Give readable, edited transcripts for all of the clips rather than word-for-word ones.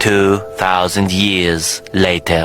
Two thousand years later.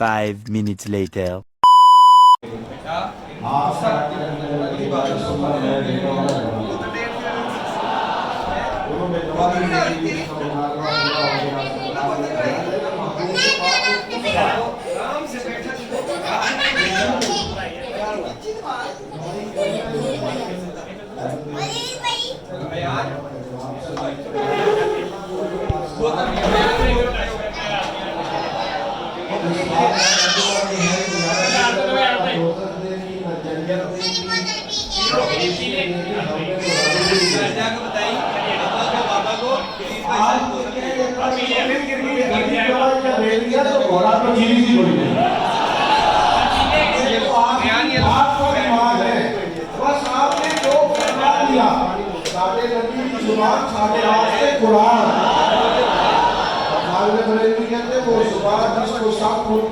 5 minutes later.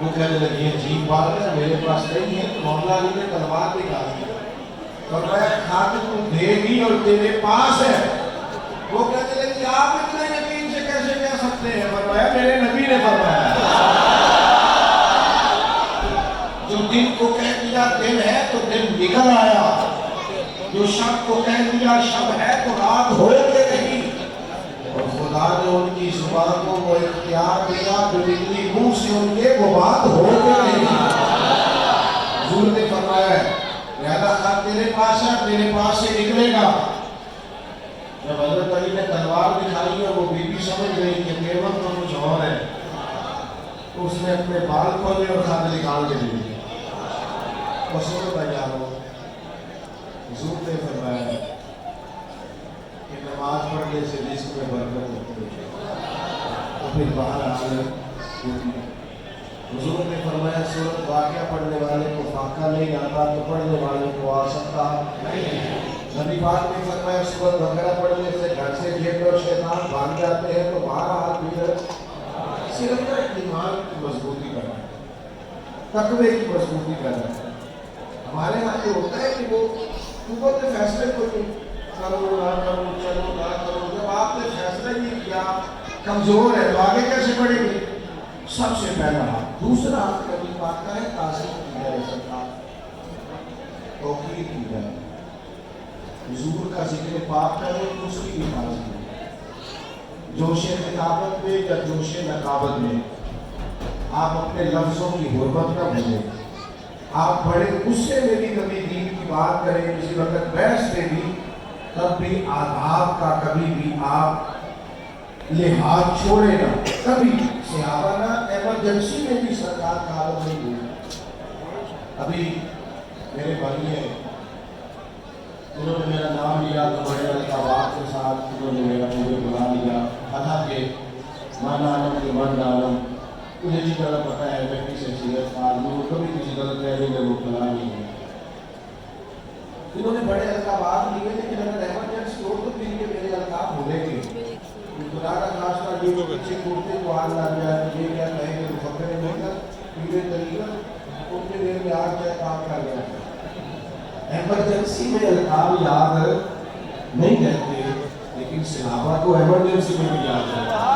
وہ کہنے لگی عجیب بات ہے میرے پاس نہیں ہے. تو مولا علی نے تلوار نکالی, فرمایا خاتم تو دے گی اور تیرے پاس ہے. وہ کہنے لگی آپ اتنے یقین سے کیسے کہہ سکتے ہیں؟ فرمایا میرے نبی نے فرمایا. جو دن کو کہہ دیا دن ہے تو دن نکل آیا, جو شب کو کہہ دیا شب ہے تو رات ہو کے رہی. اور خدا نے ان کی زبان کو وہ اختیار دیا جو نکلی منہ سے ان کے وہ بات ہو کے رہی. حضور نے فرمایا ہے لہذا خط تیرے پاس ہے, تیرے پاس سے نکلے گا. جب حضرت علی نے تلوار دکھائی اور وہ بی بی سمجھ گئی کہ قیمت تو کچھ اور ہے, تو اس نے اپنے بال کھولے اور خط نکال کے دے دیا. وصول تیار ہو. حضور نے فرمایا کہ نماز پڑھنے سے رزق میں برکت ہوتی ہے. تو پھر باہر آ گئے. حضور نے فرمایا سورۃ واقعہ پڑھنے والے کو فاقہ نہیں آتا تو پڑھنے والے کو آ سکتا نہیں. نبی پاک نے فرمایا سورۃ بقرہ پڑھنے سے گھر سے جن اور شیطان بھاگ جاتے ہیں. تو بہرحال بھی صرف ایمان کی مضبوطی کرنا ہے, تقوی کی مضبوطی کرنا ہے. ہمارے یہاں یہ ہوتا ہے کہ وہ قوت فیصلے کو کرو نہ کرو, چلو نہ کرو. جب آپ نے فیصلہ یہ کیا کمزور ہے تو آگے کیسے بڑھیں گے؟ سب سے پہلا ہاتھ. دوسرا ہاتھ کبھی پاتا ہے تعظیم کی جائے, سرکار توقیر کی جائے, حضور کا ذکر پاک کرے, اس کی حفاظت میں جوش خطابت میں یا جوش نقابت میں آپ اپنے لفظوں کی حرمت نہ بھولیں. آپ بڑے غصے میں بھی کبھی دین کی بات کریں, کسی وقت بحث میں بھی, تب بھی آداب کا کبھی بھی آپ لحاظ چھوڑے نہ. کبھی صحابہ نہ ایمرجنسی میں بھی سرکار کا حالت نہیں ہوئی. ابھی میرے بھائی ہیں, انہوں نے میرا نام لیا تو بڑے القابات کے ساتھ انہوں نے میرا مجھے بلا لیا. کہا کہ من عالم کے من عالم, مجھے جی طرح پتہ ہے میں کسی حیثیت آدمی ہوں, کبھی کسی غلط فہمی میں مبتلا نہیں ہوں. انہوں نے بڑے القابات لیے, لیکن اگر ایمرجنسی ہو تو پھر یہ میرے القاب بھولیں گے. خدا کا خاصہ یہ پیچھے کرتے کو آگ لگ جائے تو یہ کیا کہیں گے مفکر نے کر پیڑے طریقہ ان کے دیر میں آگ کیا کام کر گیا. ایمرجنسی میں القاب یاد نہیں رہتے, لیکن صحابہ کو ایمرجنسی میں بھی یاد رہتا.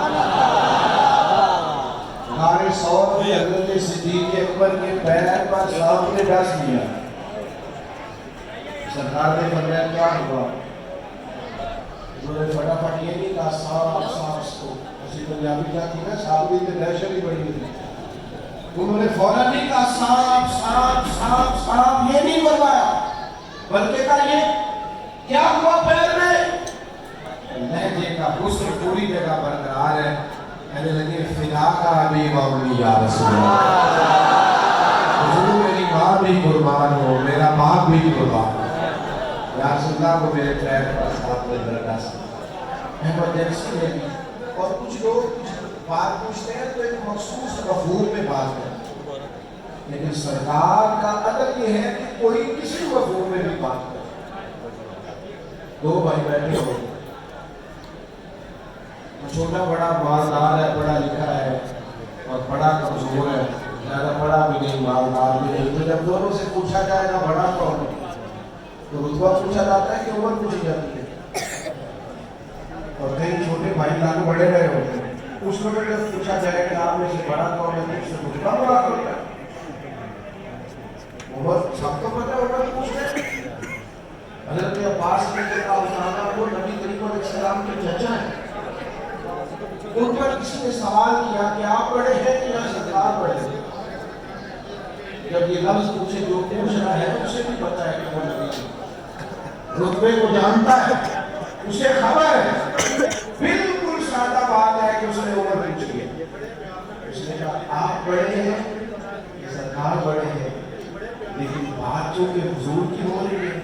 غار ثور میں حضرت صدیق اکبر کے پیر پر سانپ نے ڈس دیا. سرکار نے فرمایا کیا ہوا؟ انہوں نے فٹافٹ یہ نہیں کہا سانپ سانپ کو, اسی پنجابی کیا تھی نا صحابی کی دہشت ہی بڑی ہوئی. انہوں نے فوراً نہیں کہا سانپ سانپ سانپ سانپ, یہ نہیں فرمایا, بلکہ کہا یہ کیا ہوا پیر میں؟ لہجے کا حسن پوری جگہ برقرار ہے. کہنے لگے فدا کا ابھی مولی یا رسول اللہ, حضور میری ماں بھی قربان ہو, میرا باپ بھی قربان ہو, یا رسول اللہ کو میرے پیر پر ساتھ میں درگاہ سے. ایمرجنسی میں بھی. اور کچھ لوگ کچھ بات پوچھتے ہیں تو ایک مخصوص مفہوم میں بات کرتے ہیں, لیکن سرکار کا ادب یہ ہے کہ کوئی کسی مفہوم میں بھی بات کرے. دو بھائی بیٹھے ہو, چھوٹا بڑا مالدار ہے, پڑھا لکھا ہے اور بڑا کمزور ہے, زیادہ پڑھا بھی نہیں مالدار بھی نہیں. تو جب دونوں سے پوچھا جائے نا بڑا کون ہے تو رتبہ پوچھا جاتا ہے کہ عمر پوچھی جاتی ہے. اور کئی چھوٹے بھائی لاکھ بڑے رہے ہوتے ہیں, اس وقت جب پوچھا جائے کہ آپ میں سے بڑا کون ہے تو اس سے رتبہ بڑا کون ہے. عمر سب کو پتہ ہے, عمر پوچھتے ہیں. حضرت عباس رضی اللہ عنہ کو نبی کریم علیہ السلام کے چچا ہیں. ان پر کسی نے سوال کیا کہ آپ بڑے ہیں کہ یا سرکار بڑے ہیں؟ جب یہ لفظ پوچھے جو پوچھ رہا ہے اسے بھی پتہ ہے کہ وہ نبی رتبے کو جانتا ہے, اسے خبر ہے, بالکل سادہ بات ہے کہ اس نے عمر پوچھ لیا. اس نے کہا آپ بڑے ہیں یا سرکار بڑے ہیں, لیکن بات جو کہ حضور کی ہو رہی ہے.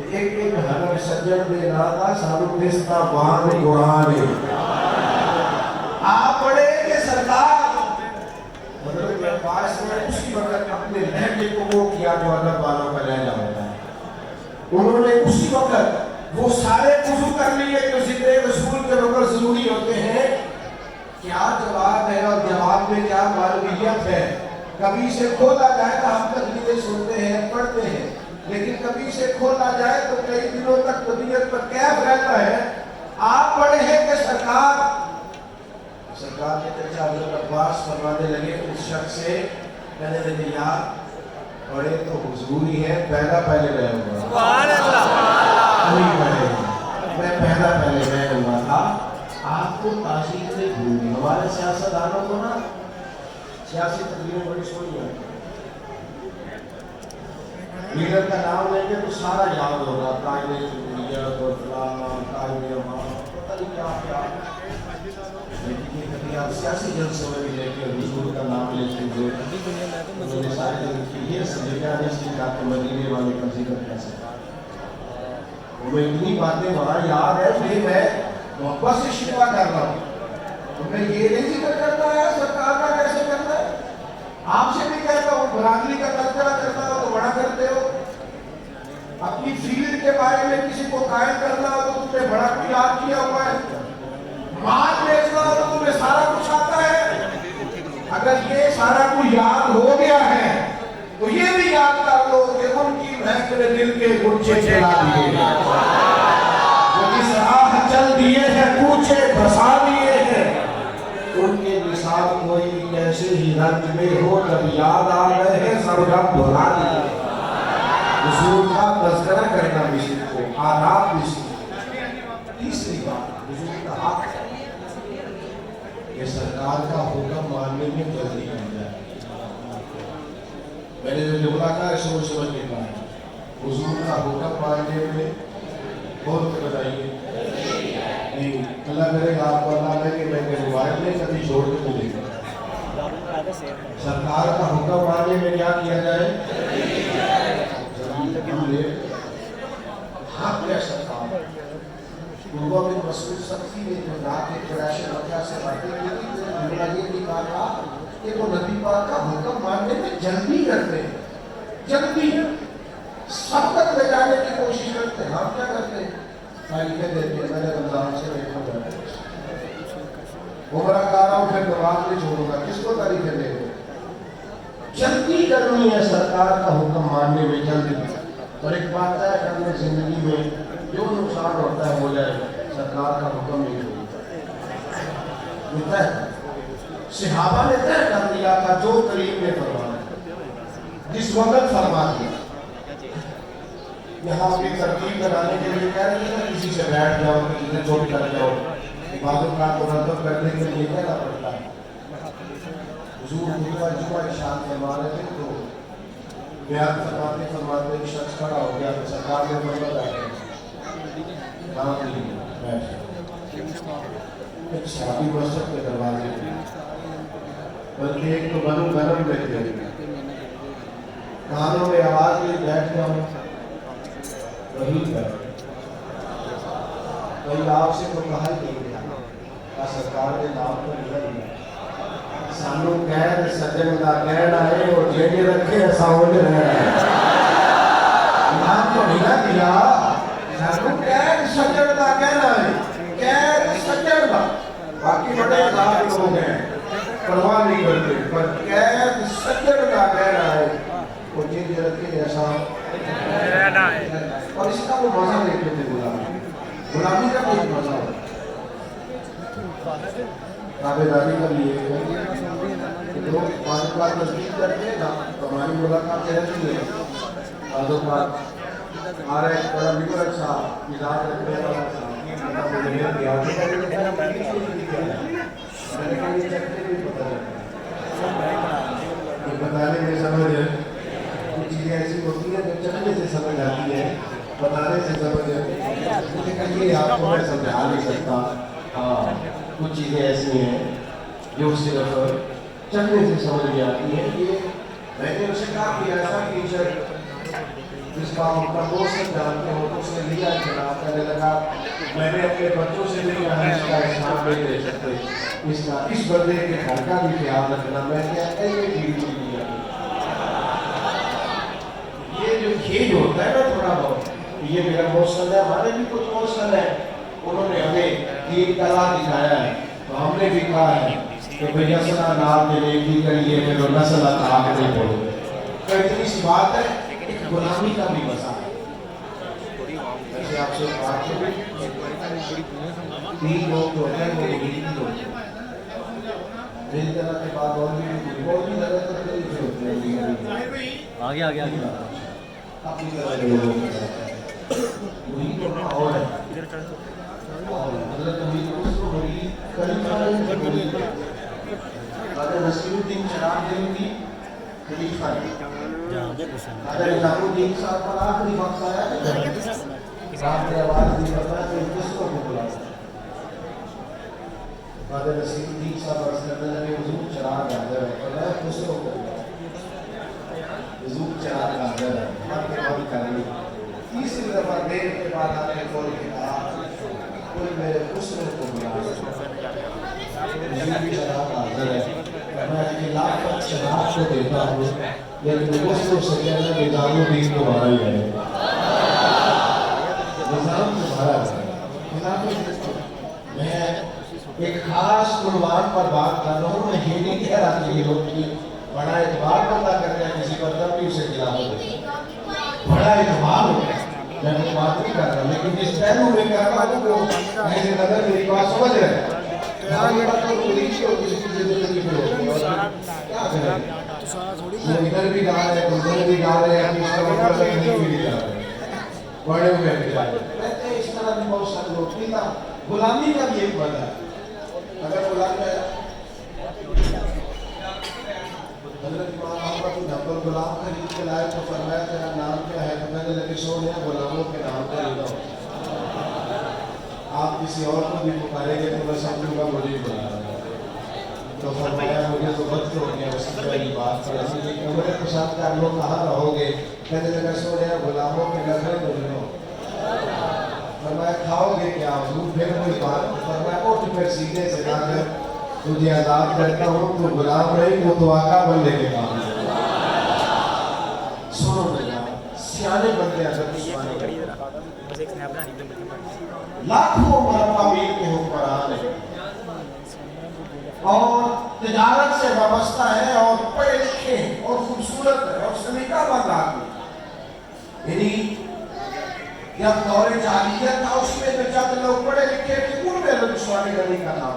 ایک ایک حرم سجد دے راتا سارو نستا وان قرآن, آپ بڑے کہ سرکار. حضرت عباس نے اسی وقت اپنے لہجے کو وہ کیا جو ادب والوں کا لہجہ ہوتا ہے. انہوں نے اسی وقت وہ سارے وضو کر لیے جو ذکر رسول کے وقت ضروری ہوتے ہیں. کیا جواب ہے اور جواب میں کیا معلومیت ہے؟ کبھی اسے کھولا جائے تو ہم تقریریں سنتے ہیں پڑھتے ہیں، لیکن کبھی اسے کھولا جائے تو کئی دنوں تک طبیعت پر کیف رہتا ہے۔ آپ پڑھے ہیں کہ سرکار کے چچا حضرت عباس فرمانے لگے اس شخص سے، کہنے لگے یار پڑھے تو حضور ہی ہے، پہلے میں ہوا سبحان اللہ، میں پہلے میں ہوا تھا۔ آپ کو تاثیر نہیں بھولنی، ہمارے سیاستدانوں کو نا سیاسی تقریریں بڑی سونی ہیں، لیڈر کا نام لیں گے تو سارا یاد ہوگا، قائد جمہوریت اور فلانا قائد امام پتہ نہیں کیا کیا، لیکن یہ کبھی آپ سیاسی جلسوں میں بھی لے کے حضور کا نام لیتے ہوئے انہوں نے ساری جگہ کی یہ سمجھا نہیں سی کہ مدینے والے کا ذکر کیسے، ہمیں اتنی باتیں وہاں یاد ہے کہ میں محبت سے شکوا کر رہا ہوں، تمہیں یہ نہیں ذکر کرتا ہے سرکار کا کیسے کرتا ہے، آپ سے بھی کہتا ہوں برادری کا تذکرہ کرنا ہو تو بڑا کرتے ہو، اپنی فیلڈ کے بارے میں کسی کو قائل کرنا ہو تو تمہیں بڑا کوئی یاد کیا ہوا ہے، مال بیچنا ہو تو تمہیں سارا کچھ آتا ہے۔ اگر یہ سارا کچھ یاد ہو گیا ہے تو یہ بھی یاد کر لو کہ ان کی بہت نے دل کے گنچے چلا دیے ہیں، وہ جس راہ چل دیے ہیں کوچے بسا دیے ہیں، ان کے مثال کوئی کیسے ہی رنج میں ہو جب یاد آ گئے ہیں سرگم بھلا دیے۔ حضور کا تذکرہ کرنا بھی سیکھو، آداب بھی سیکھو۔ تیسری بات حضور کا حق ہے کہ سرکار کا حکم ماننے میں جلدی ہو جائے۔ میں نے جو جملہ کہا ہے سوچ سمجھ کے کہا ہے، حضور کا حکم ماننے میں بہت بتائیے نہیں، اللہ کرے گا آپ کو اللہ میں کہ میں نے روایت میں کبھی چھوڑ کے ملے گا۔ سرکار کا حکم ماننے میں کیا کیا جائے؟ حق ہے سرکار۔ عروہ بن مسعود ثقفی نے جو رات قریش مکہ سے باتیں کی تھی تو جملہ یہ بھی کہا کہ وہ نبی پاک کا حکم ماننے میں جلدی کرتے ہیں، جلدی سبقت لے جانے کی کوشش کرتے ہیں۔ ہم کیا کرتے ہیں؟ تاریخیں دیتے ہیں، میں نے رمضان سے بیٹھا ہوا عمرہ کر رہا ہوں پھر نماز نہیں چھوڑوں گا، کس کو تاریخیں دے دو؟ جلدی کرنی ہے سرکار کا حکم ماننے میں، جلدی۔ اور ایک بات ہے کہ اپنے زندگی میں جو نقصان ہوتا ہے ہو جائے، سرکار کا حکم نہیں ہوتا ہے۔ صحابہ نے طے کر دیا تھا جو کریم نے فرمایا، جس وقت فرما دیا۔ یہاں اپنی ترتیب بنانے کے لیے کہہ رہے ہیں کسی سے بیٹھ جاؤ، کسی سے چھوٹ کر جاؤ، عبادت کا مرتب کرنے کے لیے کہنا پڑتا ہے۔ حضور خطبہ جمعہ ارشاد فرما رہے تھے تو بیان فرماتے ایک شخص کھڑا ہو گیا تو سرکار نے فرمایا بیٹھے، نام نہیں بیٹھے، ایک صحابی مسجد کے دروازے پہ، بلکہ ایک تو بنو گرم بیٹھے ہوئے، کانوں میں آواز میں بیٹھ جاؤ، وہی بیٹھے، کوئی آپ سے تو کہا ہی نہیں گیا، سرکار نے نام کو لیا دیا، سانو قید سجن کا کہنا ہے اور جیڑے رکھے ساؤنڈ رہنا ہے، نام کو نہیں دیا، سانو قید سجن کا کہنا ہے، قید سجن کا، باقی بڑے عذاب لوگ ہیں پرواہ نہیں کرتے، پر قید سجن کا کہنا ہے وہ جیڑے رکھے ساؤنڈ رہنا ہے۔ اور اس کا وہ مزہ دیکھتے تھے غلامی کا کوئی مزہ ہوتا تابع داری کا لیے کہ لوگ پانچ بار نزدیک کرتے ہیں نا تو ہماری ملاقات رہتی ہے، بعض اوقات آ رہے بڑا بگڑ اچھا مزاج رکھنے والا بتانے میں سمجھ کچھ چیزیں ایسی ہوتی ہیں جو چکنے سے سمجھ آتی ہے، بتانے سے سمجھ مجھے کہیے آپ کو میں سمجھا نہیں سکتا۔ ہاں کچھ چیزیں ایسی ہیں جو صرف چکنے سے سمجھ میں آتی ہیں۔ یہ میں نے اسے کہا کہ ایسا ٹیچر جس کا ہم کا دوست جانتے ہو تو اس نے لیا جناب، کہنے لگا میں نے اپنے بچوں سے بھی کہا اس کا احسان نہیں دے سکتے، اس بندے کے گھر کا بھی خیال رکھنا، میں کیا ایسے ڈیوٹی دیا۔ یہ جو کھیج ہوتا ہے نا تھوڑا بہت، یہ میرا موصل ہے، ہمارے بھی کچھ موصل ہے، انہوں نے ہمیں دین کا راہ دکھایا ہے تو ہم نے بھی کہا ہے کہ بھئی نسل نام کے نیکی کریے میں تو نسل آپ نہیں بولے. تو اتنی سی بات ہے ایک غلامی کا بھی مسئلہ ہے. ایسے آپ سے بات کریں 3 لوگ جو ہیں وہ مرید ہوتے ہیں. میری طرح کے بعد اور بھی زیادہ تکلیف ہوتی ہے. آگے آگے آگے اپنی طرح کے لوگوں کے ساتھ مرید ہونا اور ہے. حضرت امیر کو مرید کریم حضرت نصیر الدین شراب دین کی خلیفہ ہے. حضرت نظام الدین صاحب پر آخری وقت آیا رات میں آواز دی پتا ہے کہ کس کو بلایا. حضرت نصیر الدین صاحب عرض کرنے لگے حضور چراغ حاضر ہے. فرمایا دوسروں کو حضور چراغ حاضر ہے. ہم کے بعد کریں تیسری دفعہ دیر کے بعد آپ نے کھول کے کہا کوئی میرے دوسروں کو بلایا. حضور چراغ حاضر ہے. میں خلافت چراغ کو دیتا ہوں لیکن دوسروں سے کہنا کہ نظام الدین تمہارا ہی ہے. نظام تمہارا ہے. میں ایک خاص عنوان پر بات کر رہا ہوں. میں یہ نہیں کہہ رہا کہ یہ لوگ کی بڑا اعتبار بندہ کرتے ہیں کسی پر تب بھی اسے خلافت ہے. بڑا اعتبار ہوتا ہے میں وہ بات نہیں کر رہا لیکن جس پہلو میں کہہ رہا ہوں وہ ایسے نظر میری بات سمجھ رہے ہیں. وہ ادھر بھی جا رہے ہیں ادھر بھی جا رہے ہیں بھی جا رہے ہیں بڑے ہوئے بھی جا رہے ہیں. اس طرح بھی بہت سارے لوگ نہیں تھا. غلامی کا بھی ایک وجہ ہے. اگر غلام ہے حضرت امام احمد بن حنبل غلام خرید کے لائے تو فرمایا تیرا نام کیا ہے؟ تو کہنے لگے سونے غلاموں کے نام پر لے لو. آپ کسی اور کو بھی پکاریں گے تو میں سمجھوں گا مجھے ہی بلا رہا ہے. تو فرمایا مجھے تو وقت ہو گیا اس کی بات پر ایسی لیکن عمر کے ساتھ کیا لوگ کہاں رہو گے؟ کہنے لگا سونے غلاموں کے نظریں دے لو. فرمایا کھاؤ گے کیا حضور؟ پھر کوئی بات. فرمایا اٹھ پھر سیدھے سے جا کر تجھے آزاد کرتا ہوں تو غلام رہی وہ تو آقا بن لے کے کام. سنو بھیا سیانے بندے اگر لاکھوں مربع میل کے حکمران ہیں اور تجارت سے وابستہ ہے اور پڑھے لکھے ہیں اور خوبصورت ہے اور سلیقہ مند آدمی. یعنی جب دور جاہلیت تھا اس میں تو جب لوگ پڑھے لکھے تھے ان میں رسوانے گلی کا نام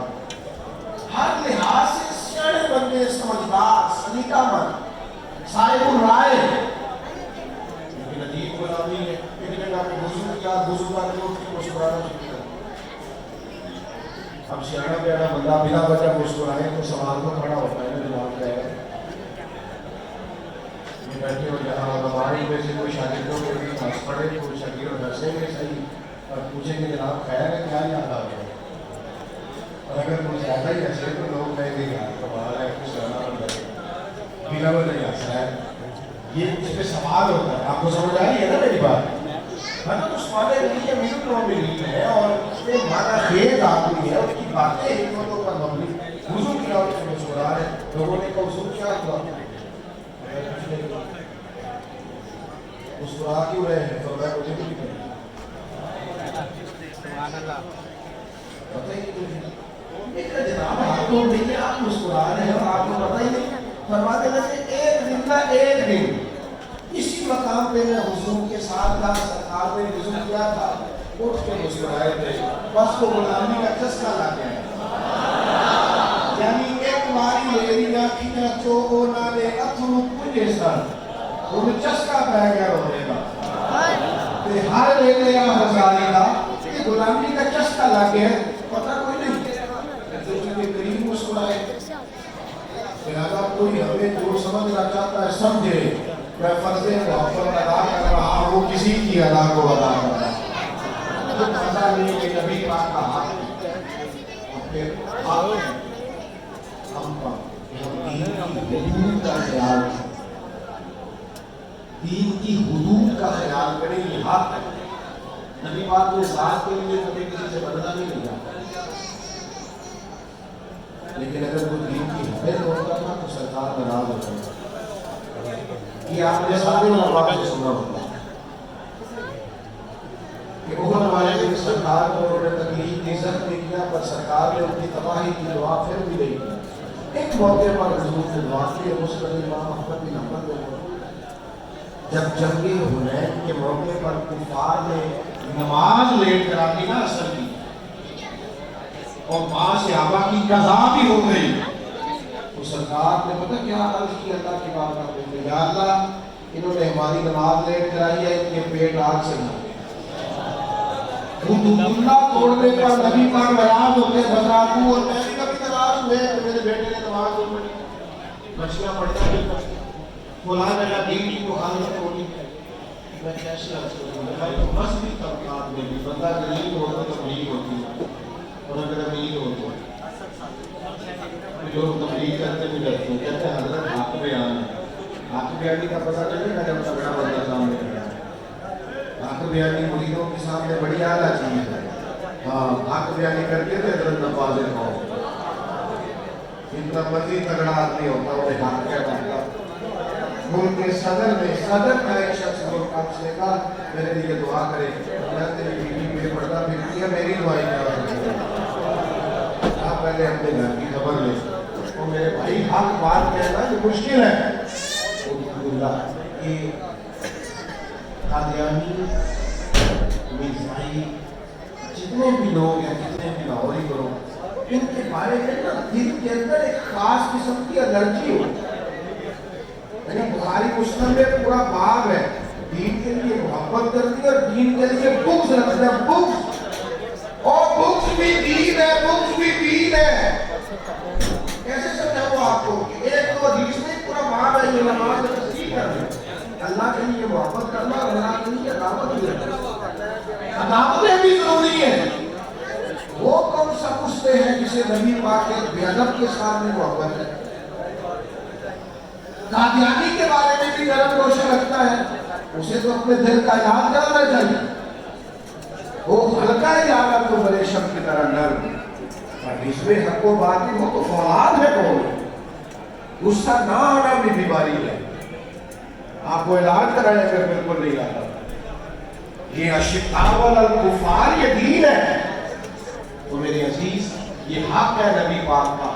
ہر لحاظ سے سیانے بندے سمجھدار سلیقہ مند صاحب الرائے. لیکن عجیب غلامی ہے. ایک جگہ پہ وضو کیا وضو کا لوگ کی مسکرانا شروع کر. اب سیانا پیارا بندہ بنا وجہ مسکرائے تو سوال کو کھڑا ہوتا ہے جواب دے گا. یہ بیٹھے ہو جہاں ہماری میں سے کوئی شاگردوں کے بھی ہنس پڑے کوئی شاگرد ہنسے گے صحیح اور پوچھیں گے جناب خیر ہے کیا یاد آ گیا. اور اگر کوئی زیادہ ہی ہنسے تو لوگ کہیں گے یار کمال ہے کچھ سیانا بندہ بنا وجہ ہی ہنس رہا ہے. یہ اس پہ سوال ہوتا ہے. آپ کو سمجھ آ رہی ہے نا میری بات؟ حضرت عثمان غنی امیر المومنین ہے اور اس میں معنی خیز آدمی ہے. اس کی باتیں حکمتوں پر مبنی. وضو کیا اس میں مسکرا ہے. لوگوں نے کہا وضو کیا ہوا مسکرا کیوں رہے ہیں؟ فرمایا مجھے بھی نہیں پتہ ہی نہیں. جناب آپ کو نہیں آپ مسکرا رہے ہیں اور آپ کو پتہ ہی نہیں. فرماتے ہیں ایک دن نہ ایک دن اسی مقام پہ میں حضور کے ساتھ تھا. سرکار نے وضو کیا تھا اٹھ کے مسکرائے تھے. بس کو غلامی کا چسکا لگ گیا. یعنی ایک ماری میری آنکھی میں چوبو نالے اتھرو پنجے سن ان چسکا پہ گیا ہونے کا. ہر ویلے یا ہزاری کا کہ غلامی کا چسکا لگ گیا. پتہ کوئی نہیں دوسرے کے قریب مسکرائے. لہذا کوئی ہمیں جو سمجھنا چاہتا ہے سمجھے. میں فرض محبت ادا کر رہا ہوں کسی کی ادا کو ادا کر رہا ہوں. تو پتہ نہیں کہ نبی پاک کا حق اور پھر ہم دین کا خیال دین کی حدود کا خیال کریں. یہ حق ہے. نبی پاک نے ذات کے لیے کبھی کسی سے بدلہ نہیں لیا. لیکن اگر وہ دین کی حدیں ہوتا تھا تو سرکار ناراض ہوتا تھا. یہ آپ نے سارے علماء سے سنا ہوتا کہ احد والے دن سرکار کو انہوں نے تکلیف دی، عزت نہیں کیا، پر سرکار نے ان کی تباہی کی دعا پھر بھی نہیں کی. اس موقع پر حضور نے دعا کی ہے مسلم امام احمد بن حنبل کو جب جنگ حنین کے موقع پر کفار نے نماز لیٹ کرا دی نا اثر کی اور 5 صحابہ کی قضا بھی ہو گئی تو سرکار نے پتہ کیا عرض کی اللہ کی بارگاہ میں یا اللہ انہوں نے ہماری نماز لیٹ کرائی ہے ان کے پیٹ آگ سے نہ اللہ توڑنے پر نبی پاک ناراض ہوتے بدراکو اور میں بھی کبھی ناراض ہوئے کہ میرے بیٹے نے نماز نہیں پڑھی بچیاں پڑھتا نہیں فلاں میرا دین کی مخالفت ہوگی میں کیسے عرض کروں میں مذہبی طبقات میں بھی بندہ غریب ہو تو تبلیغ ہوتی ہے اور اگر امیر ہو تو لوگ تبلیغ کرتے بھی رہتے ہیں کہتے ہیں حضرت حق بیان ہے حق بیانی کا پتہ چلے گا جب تگڑا بندہ سامنے کھڑا ہے حق بیانی مریدوں کے سامنے بڑی اعلیٰ چیز ہے ہاں حق بیانی کر کے حضرت نفاذ ہو اتنا مرضی تگڑا آدمی ہوتا ہے انہیں حق کہتا ہے ملک کے صدر میں صدر کا ایک شخص ملک آپ سے کہا میرے لیے دعا کرے میں تیری بیٹی پہ پڑھتا پھرتی ہے میری دعائی کیا آپ پہلے اپنے گھر کی خبر لیں وہ میرے بھائی حق بات کہنا جو مشکل ہے کہ قادیانی مرزائی جتنے بھی لوگ ہیں جتنے بھی لاہوری کرو ان کے بارے میں نا دل کے اندر ایک خاص قسم کی الرجی ہو یعنی بخاری مسلم میں پورا باب ہے دین کے لیے محبت کرتی ہے اور دین کے لیے بغض رکھنا بغض اور بغض بھی دین ہے بغض بھی دین ہے کیسے سمجھاؤں آپ کو ایک تو حدیث میں پورا باب ہے یہ نماز تصدیق کرنا اللہ کے لیے محبت کرنا اور اللہ کے لیے عداوت بھی کرنا عداوتیں بھی ضروری ہیں وہ کون سا پوچھتے ہیں جسے نبی پاک کے بے ادب کے سامنے محبت ہے قادیانی کے بارے میں بھی نرم روشن رکھتا ہے اسے تو اپنے دل کا علاج کرنا چاہیے وہ ہلکا ہی آگا تو بڑے شب کی طرح نرم اور اس میں حق و باطل ہو تو فواد ہے کون غصہ نہ آنا بھی بیماری ہے آپ کو علاج کرائے اگر بالکل نہیں آتا یہ اشتاء الکفار یہ دین ہے تو میرے عزیز یہ حق ہے نبی پاک کا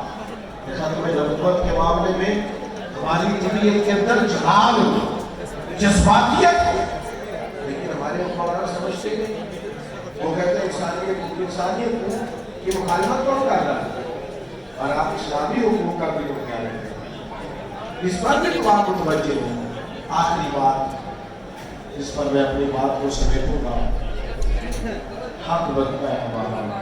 جیسا تمہیں نبوت کے معاملے میں ہماری طبیعت کے اندر جلال جذباتیت لیکن ہمارے مولانا سمجھتے ہیں وہ کہتے ہیں انسانیت کو کہ مخالفت کون کر رہا ہے اور آپ اسلامی حقوق کا بھی خیال رکھیں اس پر بھی تو آپ متوجہ ہیں آخری بات اس پر میں اپنی بات کو سمیٹوں گا حق بنتا ہے ہمارا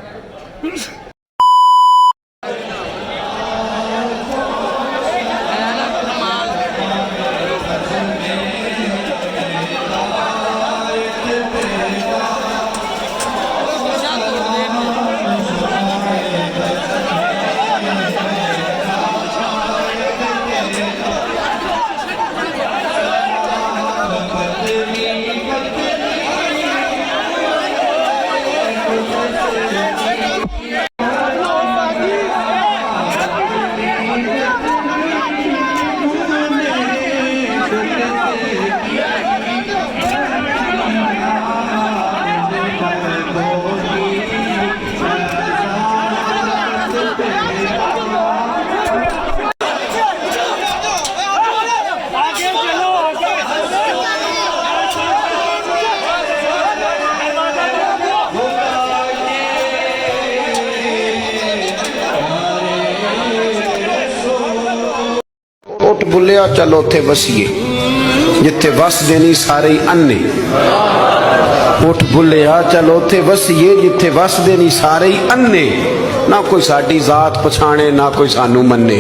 بلیا چلو تھے بسیے جتھے وس دینی سارے انے اٹھ بلیا چلو تھے بسیے جتھے وس دینی سارے انے نہ کوئی ساڈی ذات پچھانے نہ کوئی سانو منے